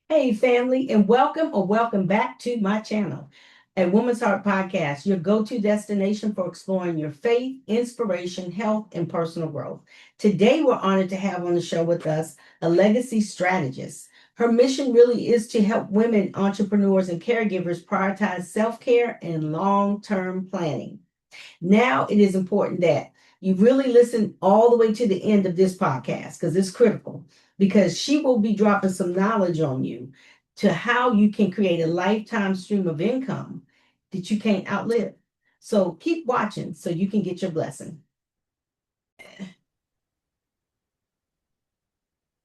Hey, family, and welcome or welcome back to my channel, a Woman's Heart Podcast, your go-to destination for exploring your faith, inspiration, health, and personal growth. Today, we're honored to have on the show with us a legacy strategist. Her mission really is to help women entrepreneurs and caregivers prioritize self-care and long-term planning. Now it is important that you really listen all the way to the end of this podcast because it's critical because she will be dropping some knowledge on you to how you can create a lifetime stream of income that you can't outlive. So keep watching so you can get your blessing.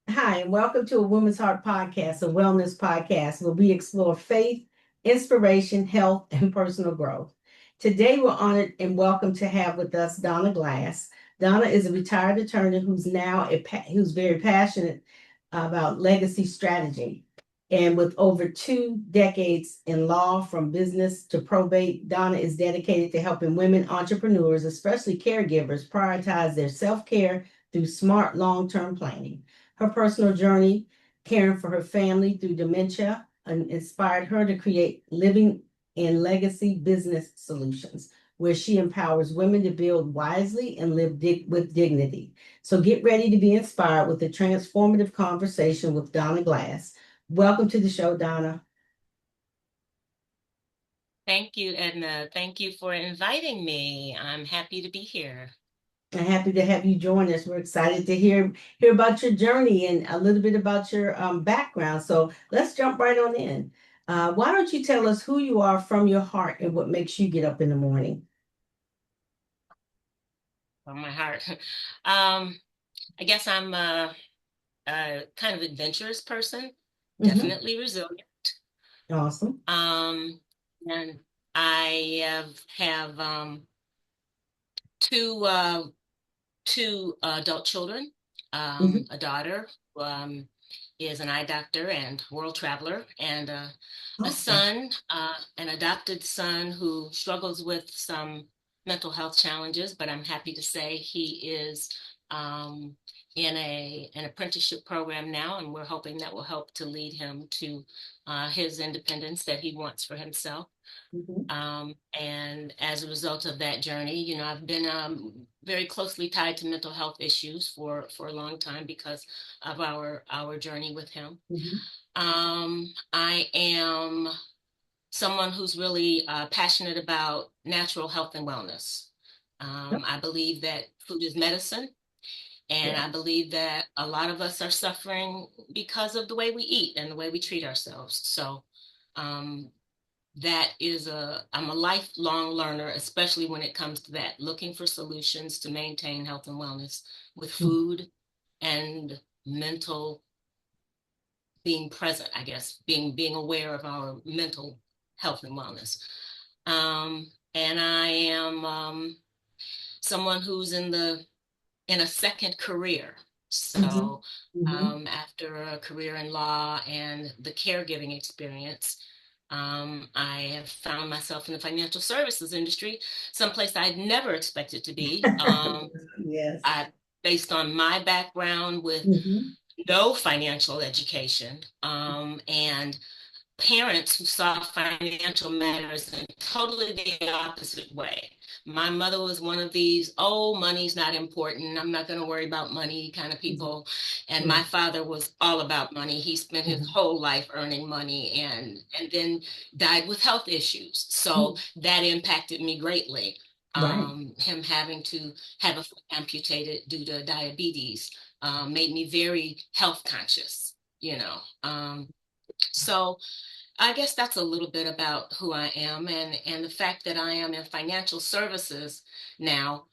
Hi, and welcome to a Woman's Heart Podcast, a wellness podcast where we explore faith, inspiration, health, and personal growth. Today, we're honored and welcome to have with us Donna Glass. Donna is a retired attorney who's very passionate about legacy strategy. And with over 2 decades in law, from business to probate, Donna is dedicated to helping women entrepreneurs, especially caregivers, prioritize their self care through smart long term planning. Her personal journey, caring for her family through dementia, inspired her to create living and legacy business solutions, where she empowers women to build wisely and live with dignity. So get ready to be inspired with a transformative conversation with Donna Glass. Welcome to the show, Donna. Thank you, Edna. Thank you for inviting me. I'm happy to be here. I'm happy to have you join us. We're excited to hear about your journey and a little bit about your background. So let's jump right on in. Why don't you tell us who you are from your heart and what makes you get up in the morning? From my heart. Um, I guess I'm a kind of adventurous person, Hmm. definitely resilient. Awesome. Um, and I have two two adult children, Hmm. a daughter who is an eye doctor and world traveler, and a Awesome. son, an adopted son who struggles with some mental health challenges, but I'm happy to say he is um, in an apprenticeship program now, and we're hoping that will help to lead him to his independence that he wants for himself. Hmm. And as a result of that journey, I've been very closely tied to mental health issues for a long time because of our journey with him. Hmm. I am someone who's really passionate about natural health and wellness. I believe that food is medicine, and Yeah. I believe that a lot of us are suffering because of the way we eat and the way we treat ourselves. So um, I'm a lifelong learner, especially when it comes to that, looking for solutions to maintain health and wellness with food and mental being present, I guess, being aware of our mental health and wellness. And I am someone who's in a second career. Hmm. So Hmm. after a career in law and the caregiving experience, I have found myself in the financial services industry, someplace I'd never expected to be. Yes. I, based on my background with Hmm. no financial education, and parents who saw financial matters in totally the opposite way. My mother was one of these, oh, money's not important. I'm not going to worry about money kind of people. And my father was all about money. He spent his Hmm. whole life earning money and then died with health issues. So that impacted me greatly. Right. Him having to have a foot amputated due to diabetes made me very health conscious, you know. So I guess that's a little bit about who I am and the fact that I am in financial services now.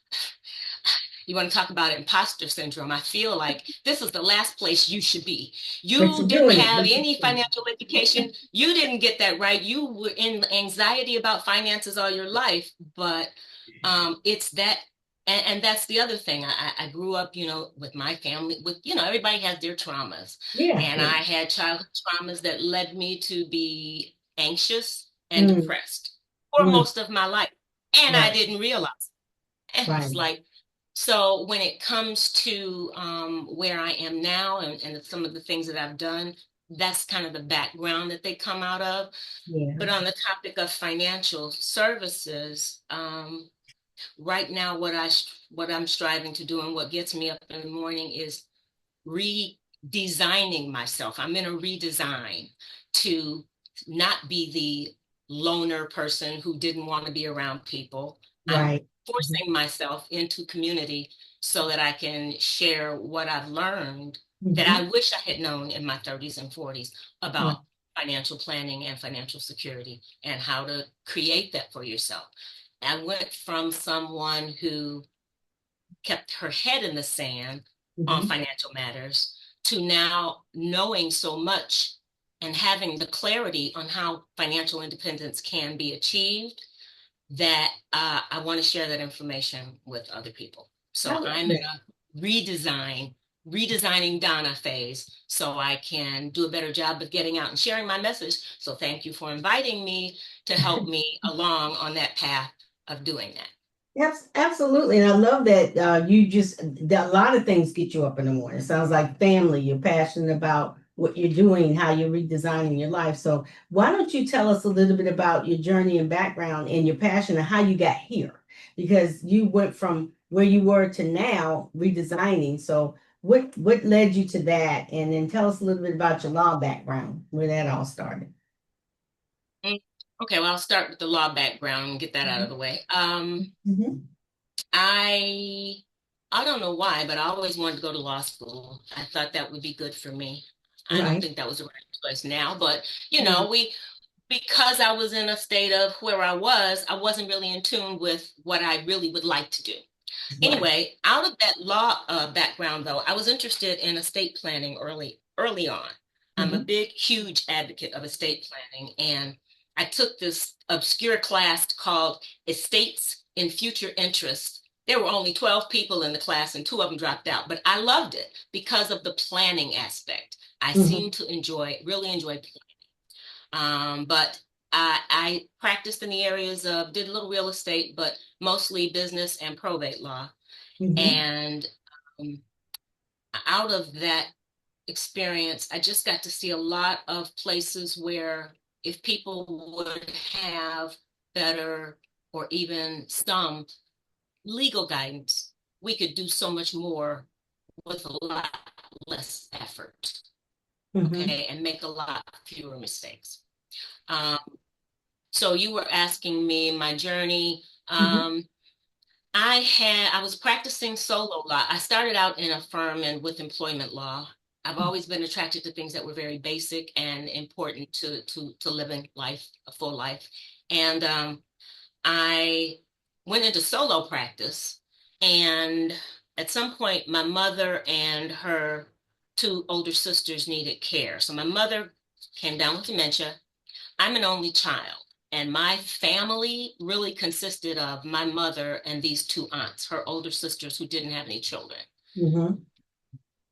You want to talk about imposter syndrome? I feel like this is the last place you should be. But You you're didn't doing it. have But you're any doing it. financial education. You didn't get that right. You were in anxiety about finances all your life, but it's that and that's the other thing. I grew up, with my family, with, everybody has their traumas. Yeah. And I had childhood traumas that led me to be anxious and Mm, depressed for mm, most of my life. And I right. didn't realize. And Right. it's like, so when it comes to where I am now and some of the things that I've done, that's kind of the background that they come out of. Yeah. But on the topic of financial services, right now, what I'm striving to do and what gets me up in the morning is redesigning myself. I'm in a redesign to not be the loner person who didn't want to be around people. I'm Right. forcing myself into community so that I can share what I've learned that Mm-hmm. I wish I had known in my 30s and 40s Right. about financial planning and financial security and how to create that for yourself. I went from someone who kept her head in the sand on Mm-hmm. financial matters to now knowing so much and having the clarity on how financial independence can be achieved that I want to share that information with other people. I So love I'm in that. a redesigning Donna phase so I can do a better job of getting out and sharing my message. So thank you for inviting me to help me along on that path of doing that. Yes, absolutely. And I love that that a lot of things get you up in the morning. It sounds like family. You're passionate about what you're doing, how you're redesigning your life. So why don't you tell us a little bit about your journey and background and your passion and how you got here? Because you went from where you were to now redesigning. So what led you to that? And then tell us a little bit about your law background, where that all started. Mm, Okay, well, I'll start with the law background and get that out of Mhm. the way. Mhm. I I don't know why, but I always wanted to go to law school. I thought that would be good for me. I don't Right. think that was the right choice now, but Mhm. we because I was in a state of where I wasn't really in tune with what I really would like to do. Right. Anyway, out of that law background, though, I was interested in estate planning early on. I'm a Mhm. big, huge advocate of estate planning, and I took this obscure class called Estates in Future Interest. There were only 12 people in the class, and two of them dropped out, but I loved it because of the planning aspect. I Mhm. seemed to really enjoy but I practiced in the areas of, did a little real estate, but mostly business and probate law. Mhm. And um, out of that experience, I just got to see a lot of places where if people would have better or even some legal guidance, we could do so much more with a lot less effort, Mhm. okay, and make a lot fewer mistakes. Um, So you were asking me my journey. Mhm. I was practicing solo law. I started out in a firm and with employment law. I've always been attracted to things that were very basic and important to living life, a full life. And I went into solo practice, and at some point, my mother and her two older sisters needed care. So my mother came down with dementia. I'm an only child, and my family really consisted of my mother and these two aunts, her older sisters who didn't have any children. Mhm.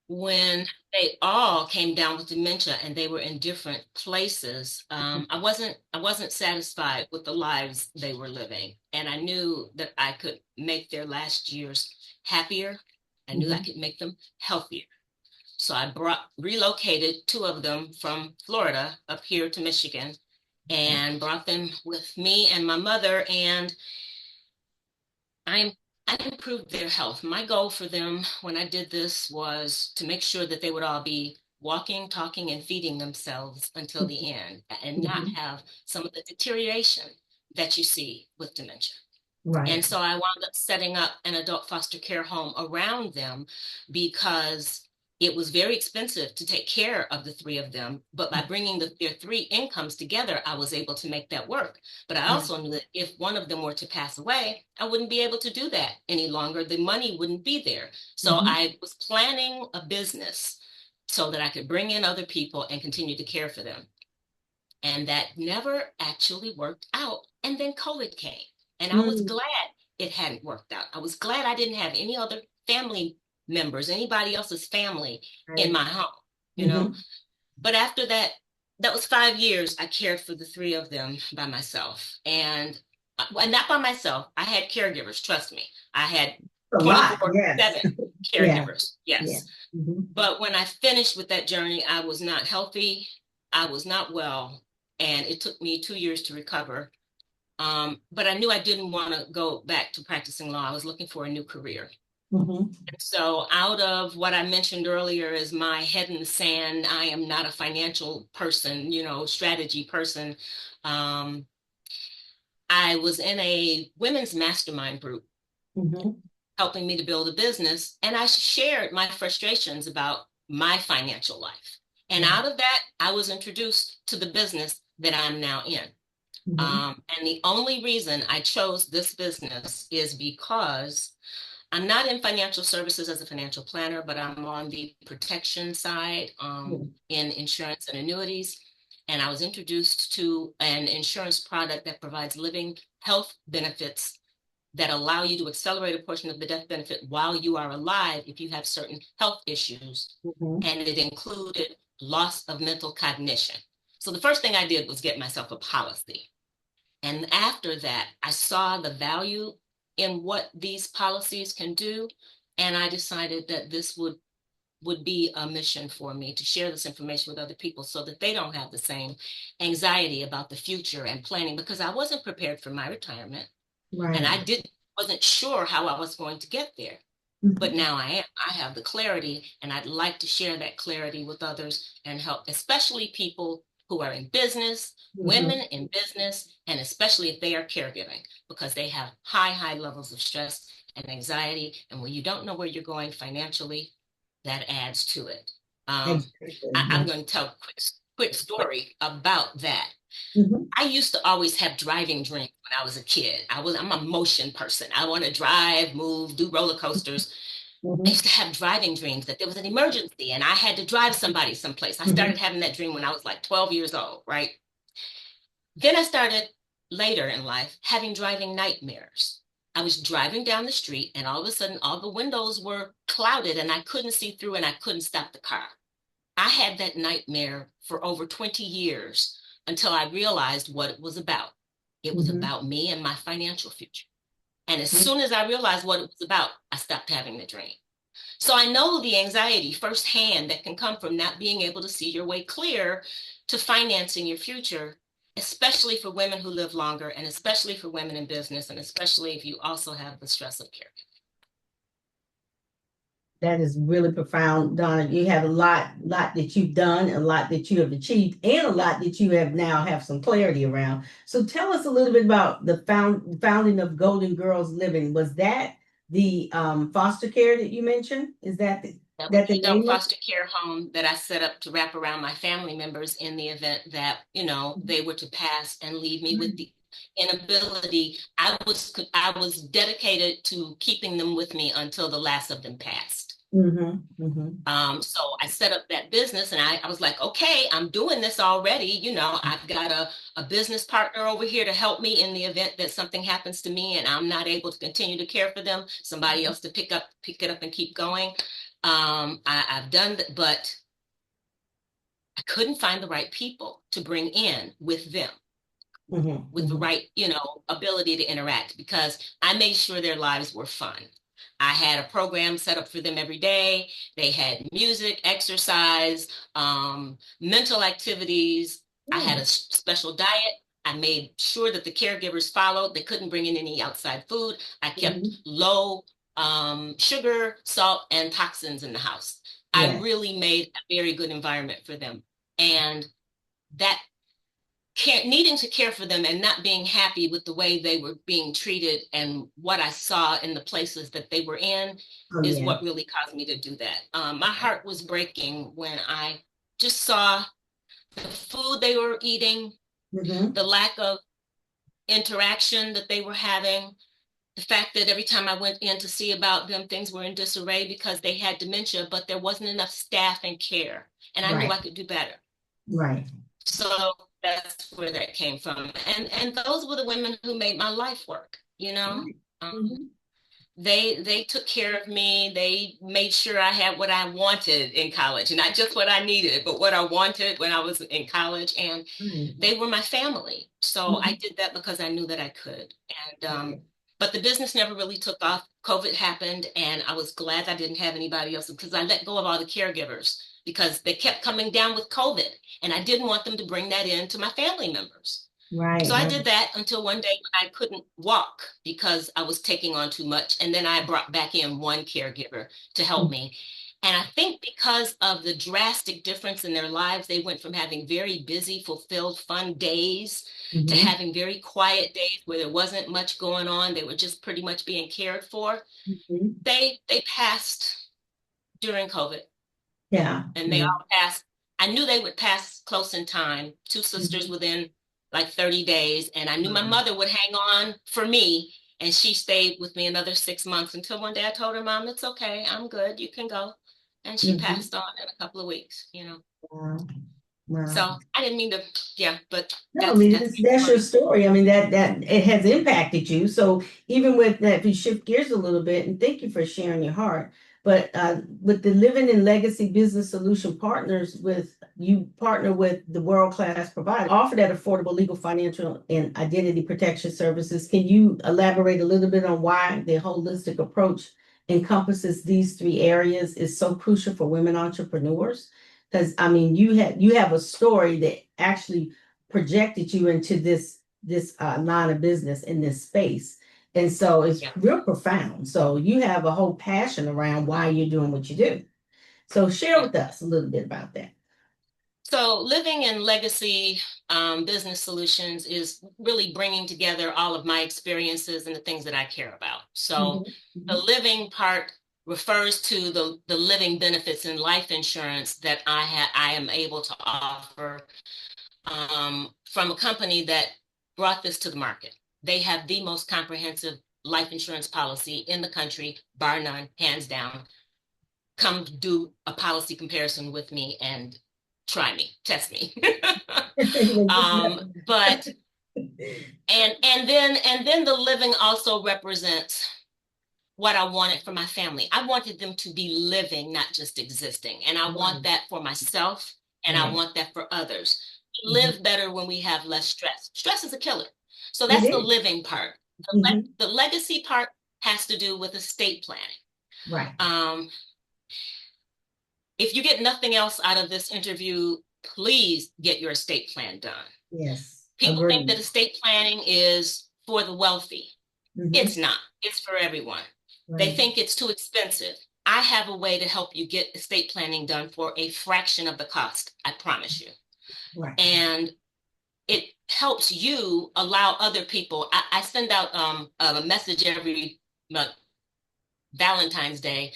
When they all came down with dementia and they were in different places, I wasn't satisfied with the lives they were living, and I knew that I could make their last years happier. I knew I Mhm. could make them healthier. So I relocated two of them from Florida up here to Michigan and brought them with me and my mother, and I I improved their health. My goal for them when I did this was to make sure that they would all be walking, talking, and feeding themselves until the end and not Mhm. have some of the deterioration that you see with dementia. And Right. so I wound up setting up an adult foster care home around them because it was very expensive to take care of the three of them. But by bringing their three incomes together, I was able to make that work. But I Right. also knew that if one of them were to pass away, I wouldn't be able to do that any longer. The money wouldn't be there. So Mhm. I was planning a business so that I could bring in other people and continue to care for them. And that never actually worked out. And then COVID came. And I was Mm. glad it hadn't worked out. I was glad I didn't have any other family members, anybody else's family in Right. my home, you know. Mhm. But after that, that was 5 years I cared for the three of them by myself. And not by myself. I had caregivers, trust me. I had A lot. Yes. 24/7 Yeah. caregivers, Yeah. yes. Mhm. But when I finished with that journey, I was not healthy, I was not well, and it took me 2 years to recover. But I knew I didn't want to go back to practicing law. I was looking for a new career. Mhm. And so, out of what I mentioned earlier is my head in the sand, I am not a financial person, strategy person. Um, I was in a women's mastermind group Mhm. helping me to build a business, and I shared my frustrations about my financial life. And Right. out of that, I was introduced to the business that I'm now in. Mhm. And the only reason I chose this business is because I'm not in financial services as a financial planner, but I'm on the protection side in insurance and annuities. And I was introduced to an insurance product that provides living health benefits that allow you to accelerate a portion of the death benefit while you are alive if you have certain health issues. Mhm. And it included loss of mental cognition. So the first thing I did was get myself a policy. And after that, I saw the value in what these policies can do. And I decided that this would be a mission for me to share this information with other people so that they don't have the same anxiety about the future and planning, because I wasn't prepared for my retirement and Right. wasn't sure how I was going to get there. But Mhm. now I am. I have the clarity, and I'd like to share that clarity with others and help, especially people who are in business, women Mhm. in business, and especially if they are caregiving, because they have high, high levels of stress and anxiety. And when you don't know where you're going financially, that adds to it. Um, Exactly. I'm Yeah. going to tell a quick story about that. Mhm. I used to always have driving dreams when I was a kid. I'm a motion person. I want to drive, move, do roller coasters. I Mhm. used to have driving dreams that there was an emergency and I had to drive somebody someplace. I started Mhm. having that dream when I was like 12 years old, right? Then I started later in life having driving nightmares. I was driving down the street and all of a sudden all the windows were clouded and I couldn't see through and I couldn't stop the car. I had that nightmare for over 20 years until I realized what it was about. It was Mhm. about me and my financial future. And as Mhm. soon as I realized what it was about, I stopped having the dream. So I know the anxiety firsthand that can come from not being able to see your way clear to financing your future, especially for women who live longer, and especially for women in business, and especially if you also have the stress of care. That is really profound, Donna. You have a lot that you've done, a lot that you have achieved, and a lot that you have now have some clarity around. So tell us a little bit about the founding of Golden Girls Living. Was that the foster care that you mentioned? Is That was that the the adult name of foster care home that I set up to wrap around my family members in the event that, they were to pass and leave me with the inability. I was dedicated to keeping them with me until the last of them passed. Mm-hmm, mm-hmm, So I set up that business and I was like, okay, I'm doing this already. I've got a business partner over here to help me in the event that something happens to me and I'm not able to continue to care for them, somebody else to pick it up and keep going. I've done that, but I couldn't find the right people to bring in with them mm-hmm, with the mm-hmm, right, ability to interact because I made sure their lives were fun. I had a program set up for them every day. They had music, exercise, mental activities. I had yeah, a special diet. I made sure that the caregivers followed. They couldn't bring in any outside food. I kept mm-hmm, low sugar, salt, and toxins in the house. I yeah, really made a very good environment for them. And that needing to care for them and not being happy with the way they were being treated and what I saw in the places that they were in oh is yeah, what really caused me to do that. My heart was breaking when I just saw the food they were eating, mm-hmm, the lack of interaction that they were having, the fact that every time I went in to see about them, things were in disarray because they had dementia, but there wasn't enough staff and care. And I knew right, I could do better. right, So that's where that came from. And those were the women who made my life work, you know. right, Um, mm-hmm, they took care of me. They made sure I had what I wanted in college, not just what I needed, but what I wanted when I was in college. And right, they were my family. So I mm-hmm, did that because I knew that I could. And right, But the business never really took off. COVID happened, and I was glad I didn't have anybody else because I let go of all the caregivers because they kept coming down with COVID, and I didn't want them to bring that in to my family members. Right, So I right. did that until one day when I couldn't walk because I was taking on too much. And then I brought back in one caregiver to help me. And I think because of the drastic difference in their lives, they went from having very busy, fulfilled, fun days to Mm-hmm. having very quiet days where there wasn't much going on. They were just pretty much being cared for. Hmm. They passed during COVID, Yeah, and they yeah. all passed. I knew they would pass close in time, two sisters Mhm. within like 30 days. And I knew my Wow. mother would hang on for me. And she stayed with me another 6 months until one day I told her, Mom, it's okay. I'm good. You can go. And she Mhm. passed on in a couple of weeks, you know. Wow. Wow. So I didn't mean to, yeah, but No, I mean that's that's your story. story. I mean that it has impacted you. So even with that, if you shift gears a little bit, and thank you for sharing your heart. But with the Living in Legacy Business Solution Partners, with you partner with the world-class provider, offer that affordable legal, financial, and identity protection services. Can you elaborate a little bit on why the holistic approach encompasses these three areas is so crucial for women entrepreneurs? Because I mean, you have a story that actually projected you into this line of business in this space. And so it's Yeah. real profound. So you have a whole passion around why you're doing what you do. So share Yeah. with us a little bit about that. So, living in legacy business solutions is really bringing together all of my experiences and the things that I care about. So, Mhm, the mhm, living part refers to the living benefits in life insurance that I am able to offer from a company that brought this to the market. They have the most comprehensive life insurance policy in the country, bar none, hands down. Come do a policy comparison with me and try me, test me. But and then the living also represents what I wanted for my family. I wanted them to be living, not just existing. And I want Right, that for myself and I right. want that for others. We Mhm. live better when we have less stress. Stress is a killer. So It that's the is. living part. Mhm. The legacy part has to do with estate planning. Right. Um, if you get nothing else out of this interview, please get your estate plan done. Yes. People think Agreed. that estate planning is for the wealthy. It's Mhm. not. It's for everyone. They Right. think it's too expensive. I have a way to help you get estate planning done for a fraction of the cost, I promise you. Right. And it helps you allow other people. I send out a message every month, Valentine's Day.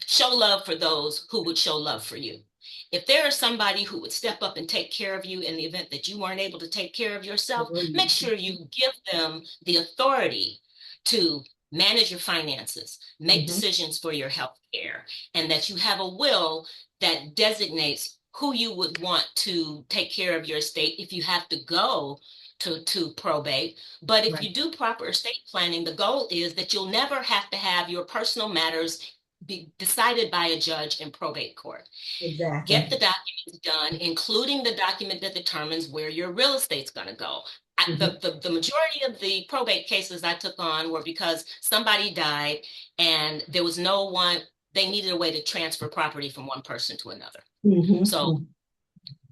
Show love for those who would show love for you. If there is somebody who would step up and take care of you in the event that you weren't able to take care of yourself, make Agreed. sure you give them the authority to manage your finances, make Mhm. decisions for your health care, and that you have a will that designates who you would want to take care of your estate if you have to go to probate. But if Right. you do proper estate planning, the goal is that you'll never have to have your personal matters be decided by a judge in probate court. Get Exactly. the documents done, including the document that determines where your real estate's going to go. Mhm. The majority of the probate cases I took on were because somebody died and there was no one, they needed a way to transfer property from one person to another. So Mhm.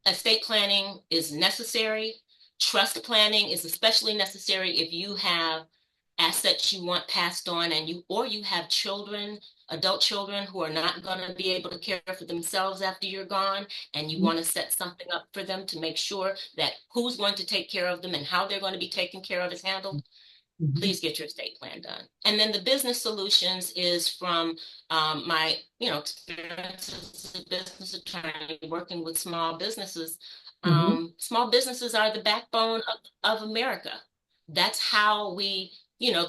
estate planning is necessary. Trust planning is especially necessary if you have assets you want passed on and you have children, adult children who are not going to be able to care for themselves after you're gone, and you Mhm. want to set something up for them to make sure that who's going to take care of them and how they're going to be taken care of is handled. Mhm. Please get your estate plan done. And then the business solutions is from my, experience as a business attorney working with small businesses. Mhm. Small businesses are the backbone of America. That's how the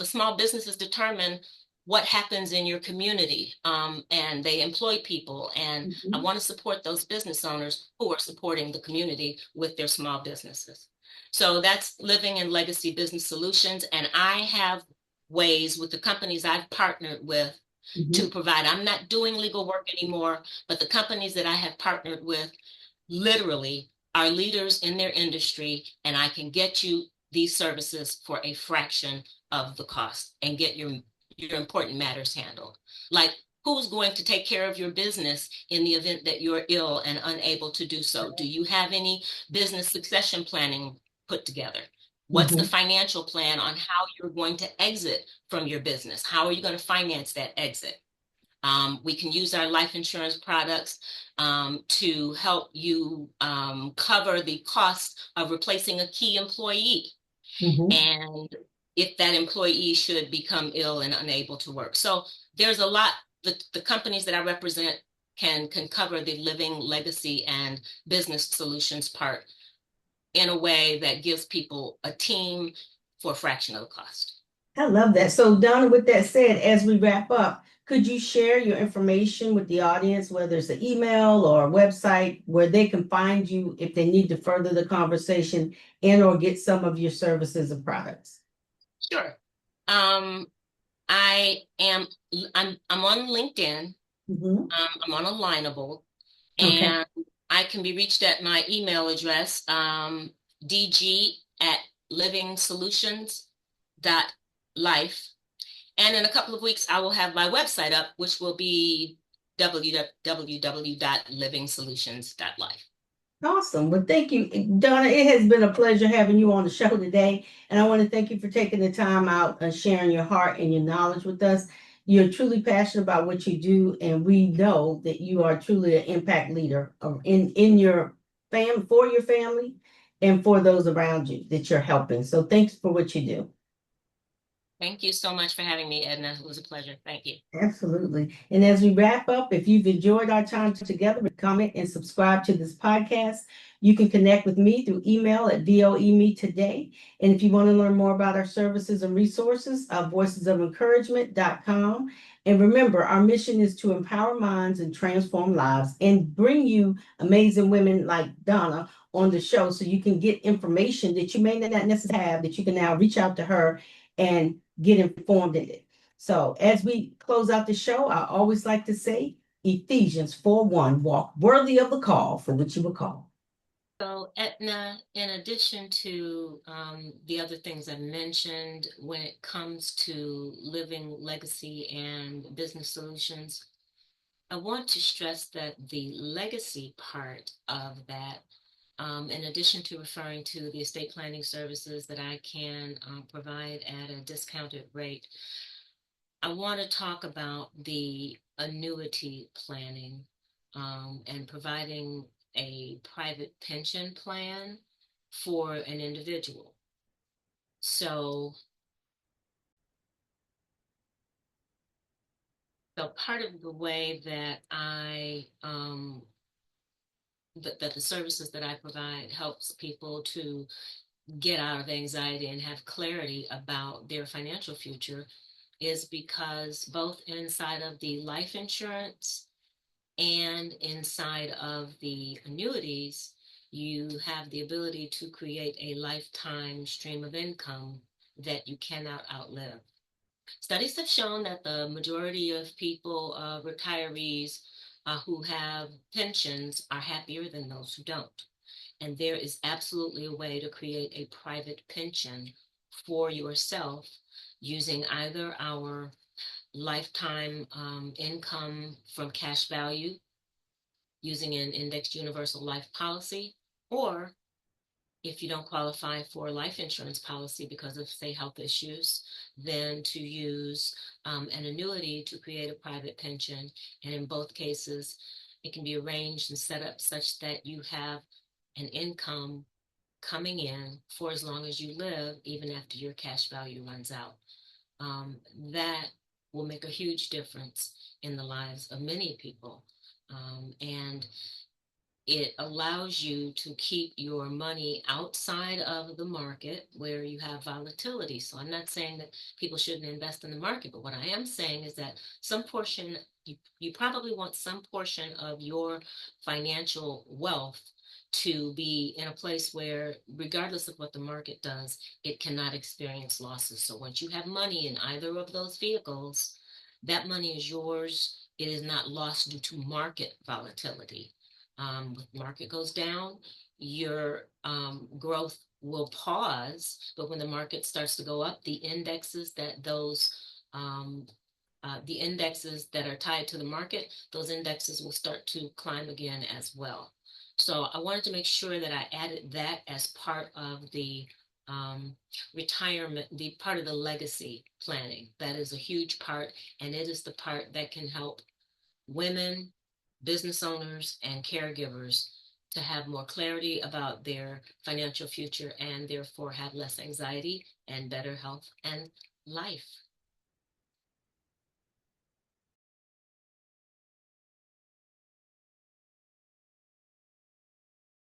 small businesses determine what happens in your community, and they employ people. And I Mhm. want to support those business owners who are supporting the community with their small businesses. So that's Living in Legacy Business Solutions. And I have ways with the companies I've partnered with to Mhm. provide. I'm not doing legal work anymore, but the companies that I have partnered with literally are leaders in their industry, and I can get you these services for a fraction of the cost and get your important matters handled. Like, who's going to take care of your business in the event that you're ill and unable to do so? Do you have any business succession planning put together? What's the Mhm. financial plan on how you're going to exit from your business? How are you going to finance that exit? We can use our life insurance products to help you cover the cost of replacing a key employee. Mhm. And if that employee should become ill and unable to work. So there's a lot, the companies that I represent can cover the living legacy and business solutions part in a way that gives people a team for a fraction of the cost. I love that. So, Donna, with that said, as we wrap up, could you share your information with the audience, whether it's an email or a website where they can find you if they need to further the conversation and or get some of your services and products? Sure. Um, I am I'm on LinkedIn. Mhm. I'm on Alignable, Okay. and I can be reached at my email address, dg@livingsolutions.life. And in a couple of weeks, I will have my website up, which will be www.livingsolutions.life. Awesome. Well, thank you, Donna. It has been a pleasure having you on the show today. And I want to thank you for taking the time out and sharing your heart and your knowledge with us. You're truly passionate about what you do, and we know that you are truly an impact leader in your for your family and for those around you that you're helping. So thanks for what you do. Thank you so much for having me, Edna. It was a pleasure. Thank you. Absolutely. And as we wrap up, if you've enjoyed our time together, comment and subscribe to this podcast. You can connect with me through email at voemetoday. And if you want to learn more about our services and resources, voicesoфencouragement.com. And remember, our mission is to empower minds and transform lives and bring you amazing women like Donna on the show so you can get information that you may not necessarily have, that you can now reach out to her and get informed in it. So as we close out the show, I always like to say Ephesians 4:1, walk worthy of the call for which you were called. So, Etna, in addition to the other things I mentioned, when it comes to living legacy and business solutions, I want to stress that the legacy part of that, in addition to referring to the estate planning services that I can provide at a discounted rate, I want to talk about the annuity planning and providing a private pension plan for an individual. So, so part of the way that that the services that I provide helps people to get out of anxiety and have clarity about their financial future is because both inside of the life insurance and inside of the annuities, you have the ability to create a lifetime stream of income that you cannot outlive. Studies have shown that the majority of people, retirees who have pensions, are happier than those who don't. And there is absolutely a way to create a private pension for yourself using either our lifetime income from cash value using an indexed universal life policy, or if you don't qualify for a life insurance policy because of, say, health issues, then to use an annuity to create a private pension. And in both cases, it can be arranged and set up such that you have an income coming in for as long as you live, even after your cash value runs out. That will make a huge difference in the lives of many people. And it allows you to keep your money outside of the market where you have volatility. So I'm not saying that people shouldn't invest in the market, but what I am saying is that some portion, you probably want some portion of your financial wealth to be in a place where, regardless of what the market does, it cannot experience losses. So once you have money in either of those vehicles, that money is yours. It is not lost due to market volatility. When the market goes down, your growth will pause, but when the market starts to go up, the indexes that are tied to the market, those indexes will start to climb again as well. So I wanted to make sure that I added that as part of the retirement, the part of the legacy planning. That is a huge part, and it is the part that can help women, business owners, and caregivers to have more clarity about their financial future and therefore have less anxiety and better health and life.